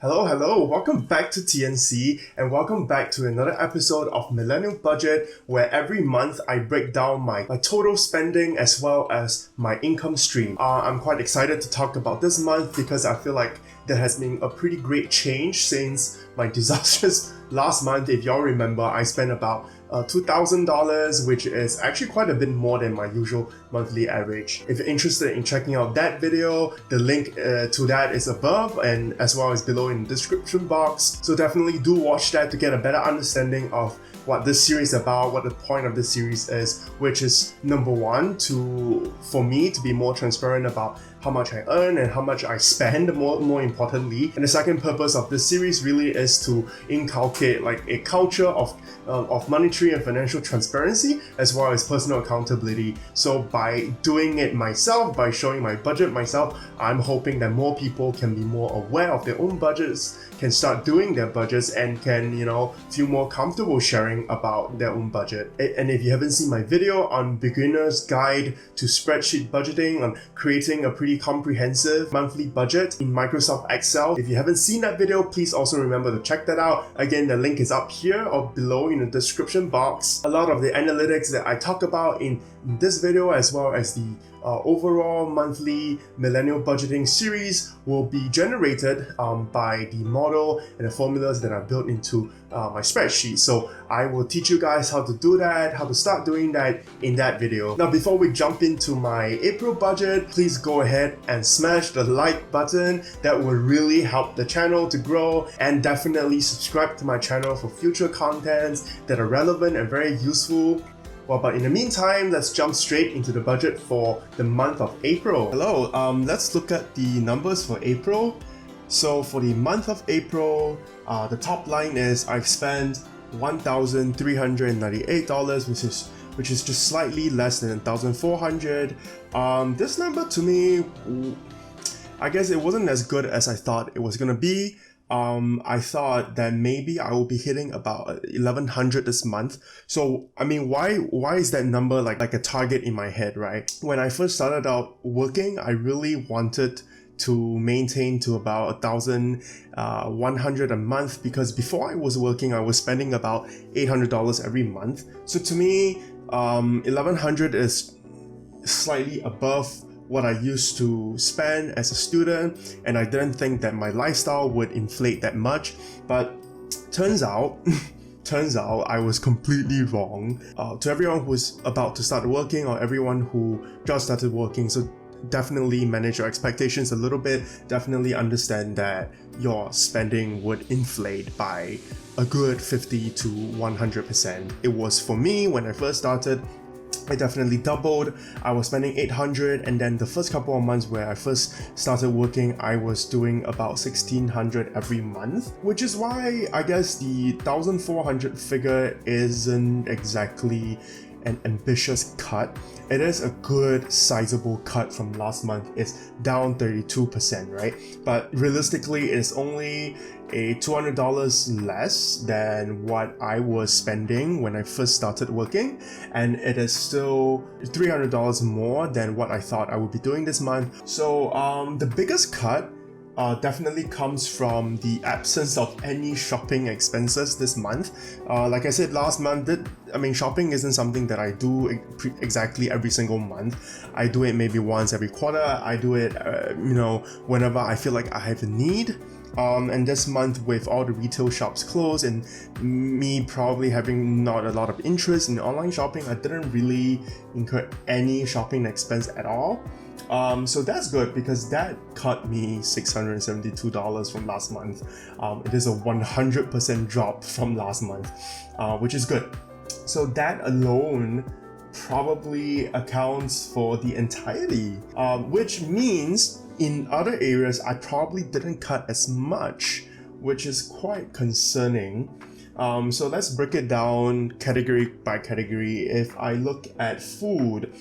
Hello, welcome back to TNC and welcome back to another episode of Millennial Budget, where every month I break down my total spending as well as my income stream. I'm quite excited to talk about this month because I feel like there has been a pretty great change since my disastrous last month. If y'all remember, I spent about $2,000, which is actually quite a bit more than my usual monthly average. If you're interested in checking out that video, the link to that is above and as well as below in the description box. So definitely do watch that to get a better understanding of what this series is about, what the point of this series is, which is number one, for me to be more transparent about how much I earn and how much I spend, more importantly. And the second purpose of this series really is to inculcate like a culture of monetary and financial transparency as well as personal accountability. So by doing it myself, by showing my budget myself, I'm hoping that more people can be more aware of their own budgets, can start doing their budgets, and can, feel more comfortable sharing about their own budget. And if you haven't seen my video on beginner's guide to spreadsheet budgeting, on creating a pretty comprehensive monthly budget in Microsoft Excel, if you haven't seen that video, please also remember to check that out. Again, the link is up here or below in the description box. A lot of the analytics that I talk about in this video, as well as the overall monthly millennial budgeting series, will be generated by the model and the formulas that I built into my spreadsheet. So I will teach you guys how to do that, how to start doing that in that video. Now, before we jump into my April budget, please go ahead and smash the like button. That will really help the channel to grow, and definitely subscribe to my channel for future contents that are relevant and very useful. Well, but in the meantime, let's jump straight into the budget for the month of April. Hello, let's look at the numbers for April. So for the month of April, the top line is I've spent $1,398, which is just slightly less than $1,400. This number to me, I guess it wasn't as good as I thought it was gonna be. I thought that maybe I will be hitting about 1,100 this month. So, I mean, why is that number like a target in my head, right? When I first started out working, I really wanted to maintain to about 1,100 a month, because before I was working, I was spending about $800 every month. So to me, 1,100 is slightly above what I used to spend as a student, and I didn't think that my lifestyle would inflate that much. But turns out I was completely wrong. To everyone who's about to start working or everyone who just started working, so definitely manage your expectations a little bit. Definitely understand that your spending would inflate by a good 50 to 100%. It was for me when I first started. I definitely doubled. I was spending $800, and then the first couple of months where I first started working, I was doing about $1,600 every month, which is why I guess the 1,400 figure isn't exactly an ambitious cut. It is a good sizable cut from last month. It's down 32%, right? But realistically, it's only a $200 less than what I was spending when I first started working, and it is still $300 more than what I thought I would be doing this month. So the biggest cut definitely comes from the absence of any shopping expenses this month. Like I said last month, shopping isn't something that I do exactly every single month. I do it maybe once every quarter. I do it, whenever I feel like I have a need. And this month, with all the retail shops closed and me probably having not a lot of interest in online shopping, I didn't really incur any shopping expense at all. So that's good, because that cut me $672 from last month. It is a 100% drop from last month, which is good. So that alone probably accounts for the entirety, which means in other areas I probably didn't cut as much, which is quite concerning. So let's break it down category by category. If I look at food,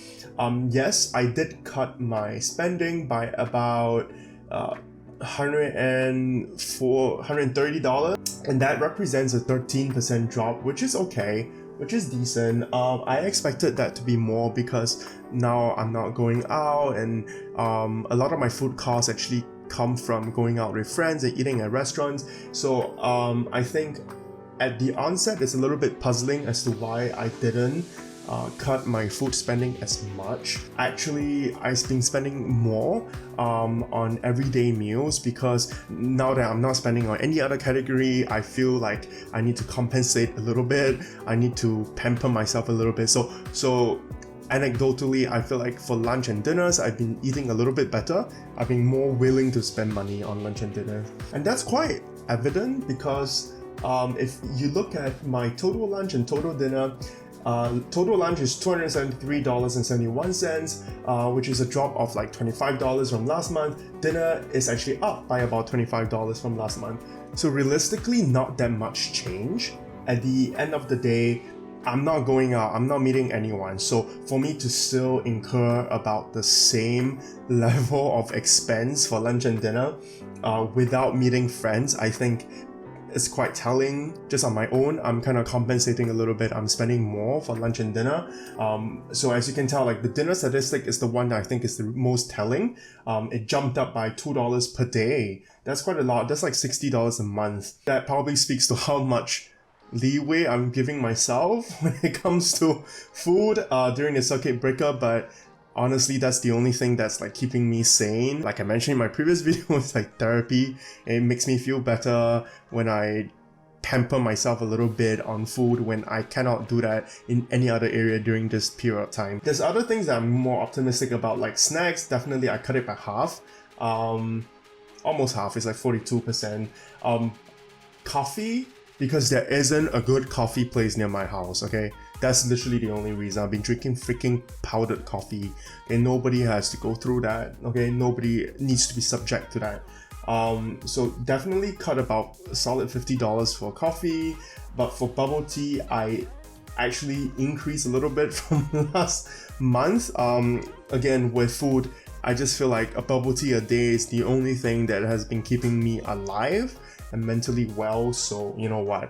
yes, I did cut my spending by about $130, and that represents a 13% drop, which is okay, which is decent. I expected that to be more because now I'm not going out, and a lot of my food costs actually come from going out with friends and eating at restaurants. So I think at the onset it's a little bit puzzling as to why I didn't cut my food spending as much. Actually, I've been spending more on everyday meals because now that I'm not spending on any other category, I feel like I need to compensate a little bit. I need to pamper myself a little bit. So anecdotally, I feel like for lunch and dinners, I've been eating a little bit better. I've been more willing to spend money on lunch and dinner. And that's quite evident because if you look at my total lunch and total dinner, total lunch is $273.71, which is a drop of like $25 from last month. Dinner is actually up by about $25 from last month. So realistically, not that much change. At the end of the day, I'm not going out, I'm not meeting anyone. So for me to still incur about the same level of expense for lunch and dinner without meeting friends, I think it's quite telling. Just on my own, I'm kind of compensating a little bit. I'm spending more for lunch and dinner. So as you can tell, like the dinner statistic is the one that I think is the most telling. It jumped up by $2 per day. That's quite a lot. That's like $60 a month. That probably speaks to how much leeway I'm giving myself when it comes to food during the circuit breaker. But honestly, that's the only thing that's like keeping me sane. Like I mentioned in my previous video, it's like therapy. It makes me feel better when I pamper myself a little bit on food when I cannot do that in any other area during this period of time. There's other things that I'm more optimistic about, like snacks. Definitely I cut it by half. Almost half, it's like 42%. Coffee, because there isn't a good coffee place near my house, okay? That's literally the only reason. I've been drinking freaking powdered coffee, and nobody has to go through that, okay? Nobody needs to be subject to that. So definitely cut about a solid $50 for coffee, but for bubble tea, I actually increased a little bit from last month. Again, with food, I just feel like a bubble tea a day is the only thing that has been keeping me alive and mentally well, so you know what,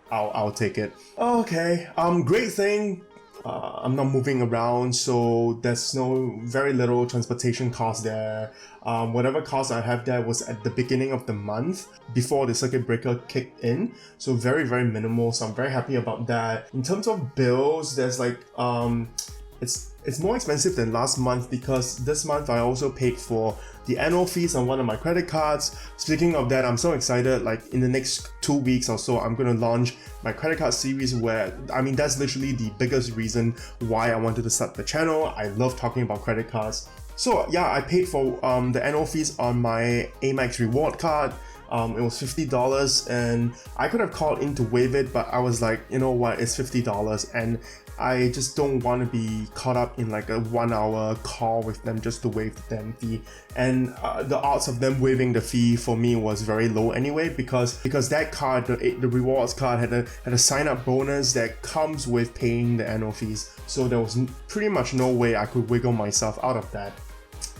I'll take it. Okay, great thing, I'm not moving around, so there's very little transportation cost there. Whatever cost I have there was at the beginning of the month before the circuit breaker kicked in, so very, very minimal, so I'm very happy about that. In terms of bills, there's like it's more expensive than last month because this month I also paid for the annual fees on one of my credit cards. Speaking of that, I'm so excited. Like in the next 2 weeks or so, I'm going to launch my credit card series where, I mean, that's literally the biggest reason why I wanted to start the channel. I love talking about credit cards. So yeah, I paid for the annual fees on my Amex reward card. It was $50 and I could have called in to waive it, but I was like, you know what, it's $50 and I just don't want to be caught up in like a 1 hour call with them just to waive the damn fee. And the odds of them waiving the fee for me was very low anyway, because that card, the rewards card, had a sign up bonus that comes with paying the annual fees. So there was pretty much no way I could wiggle myself out of that.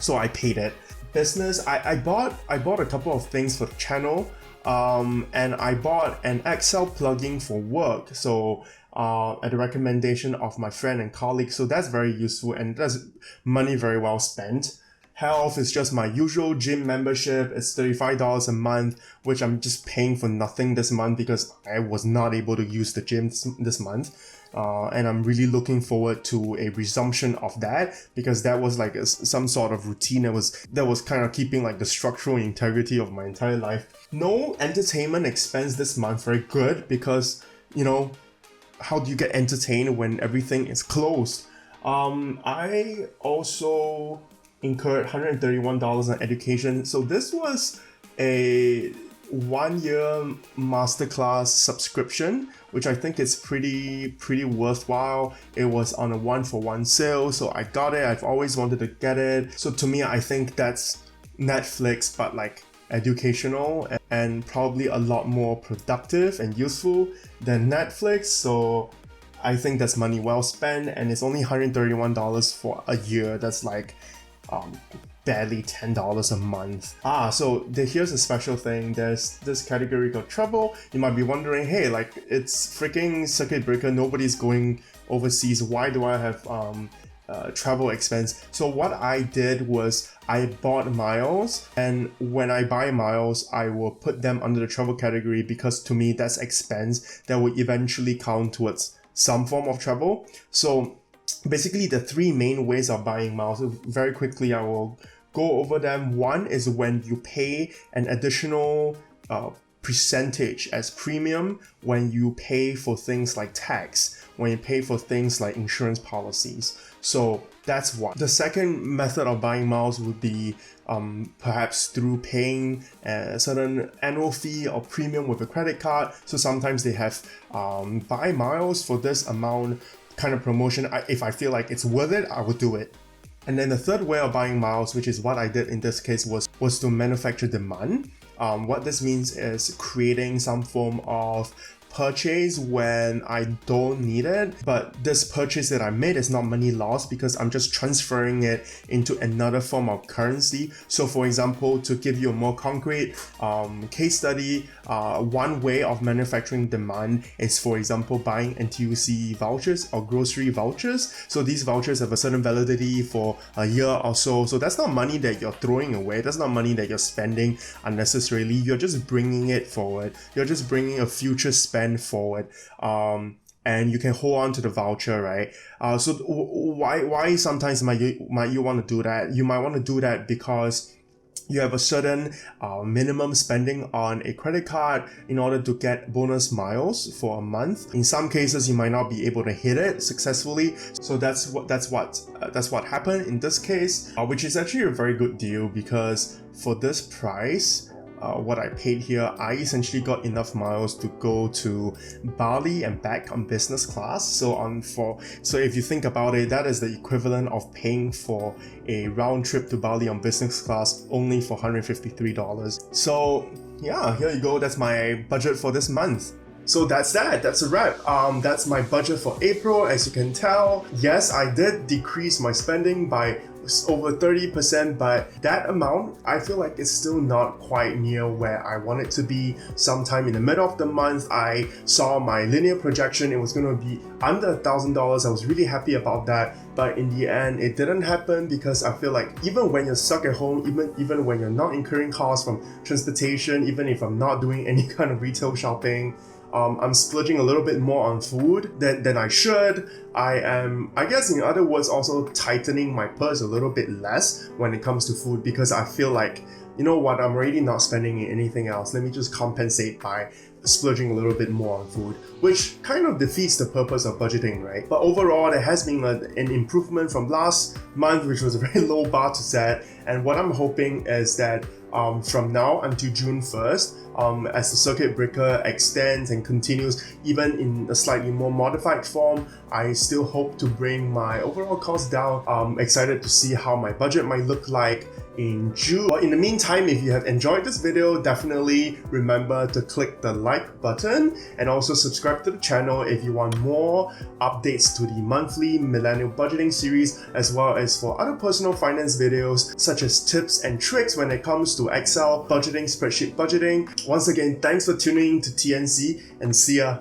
So I paid it. Business, I bought a couple of things for the channel, and I bought an Excel plugin for work. So at the recommendation of my friend and colleague. So that's very useful and that's money very well spent. Health is just my usual gym membership. It's $35 a month, which I'm just paying for nothing this month because I was not able to use the gym this month. And I'm really looking forward to a resumption of that because that was like some sort of routine that was kind of keeping like the structural integrity of my entire life. No entertainment expense this month, very good, because you know, how do you get entertained when everything is closed? I also incurred $131 on education. So this was a 1-year masterclass subscription, which I think is pretty worthwhile. It was on a 1-for-1 sale, so I got it. I've always wanted to get it. So to me, I think that's Netflix, but like educational and probably a lot more productive and useful than Netflix. So I think that's money well spent, and it's only $131 for a year. That's like barely $10 a month. So here's a special thing. There's this category called travel. You might be wondering, hey, like it's freaking circuit breaker, nobody's going overseas. Why do I have travel expense. So what I did was I bought miles, and when I buy miles, I will put them under the travel category because to me that's expense that will eventually count towards some form of travel. So basically the three main ways of buying miles, very quickly I will go over them. One is when you pay an additional percentage as premium when you pay for things like tax, when you pay for things like insurance policies. So that's one. The second method of buying miles would be perhaps through paying a certain annual fee or premium with a credit card. So sometimes they have buy miles for this amount kind of promotion. If I feel like it's worth it, I would do it. And then the third way of buying miles, which is what I did in this case, was to manufacture demand. What this means is creating some form of purchase when I don't need it, but this purchase that I made is not money lost because I'm just transferring it into another form of currency. So for example, to give you a more concrete case study, one way of manufacturing demand is, for example, buying NTUC vouchers or grocery vouchers. So these vouchers have a certain validity for a year or so. So that's not money that you're throwing away. That's not money that you're spending unnecessarily. You're just bringing it forward. You're just bringing a future spend forward, and you can hold on to the voucher, right? So why sometimes might you want to do that? You might want to do that because you have a certain minimum spending on a credit card in order to get bonus miles for a month. In some cases, you might not be able to hit it successfully. So that's what happened in this case, which is actually a very good deal because for this price, what I paid here, I essentially got enough miles to go to Bali and back on business class. So if you think about it, that is the equivalent of paying for a round trip to Bali on business class only for $153. So yeah, here you go. That's my budget for this month. So that's a wrap. That's my budget for April. As you can tell, yes, I did decrease my spending by over 30%, but that amount I feel like it's still not quite near where I want it to be. Sometime in the middle of the month, I saw my linear projection. It was going to be under $1,000. I was really happy about that, but in the end it didn't happen because I feel like even when you're stuck at home, even when you're not incurring costs from transportation, even if I'm not doing any kind of retail shopping, I'm splurging a little bit more on food than I should. I am, I guess in other words, also tightening my purse a little bit less when it comes to food because I feel like, you know what, I'm already not spending in anything else. Let me just compensate by splurging a little bit more on food, which kind of defeats the purpose of budgeting, right? But overall, there has been an improvement from last month, which was a very low bar to set. And what I'm hoping is that from now until June 1st, as the circuit breaker extends and continues, even in a slightly more modified form, I still hope to bring my overall costs down. I'm excited to see how my budget might look like in June. But in the meantime, if you have enjoyed this video, definitely remember to click the like button and also subscribe to the channel if you want more updates to the monthly Millennial budgeting series, as well as for other personal finance videos such as tips and tricks when it comes to Excel budgeting, spreadsheet budgeting. Once again, thanks for tuning in to TNC and see ya.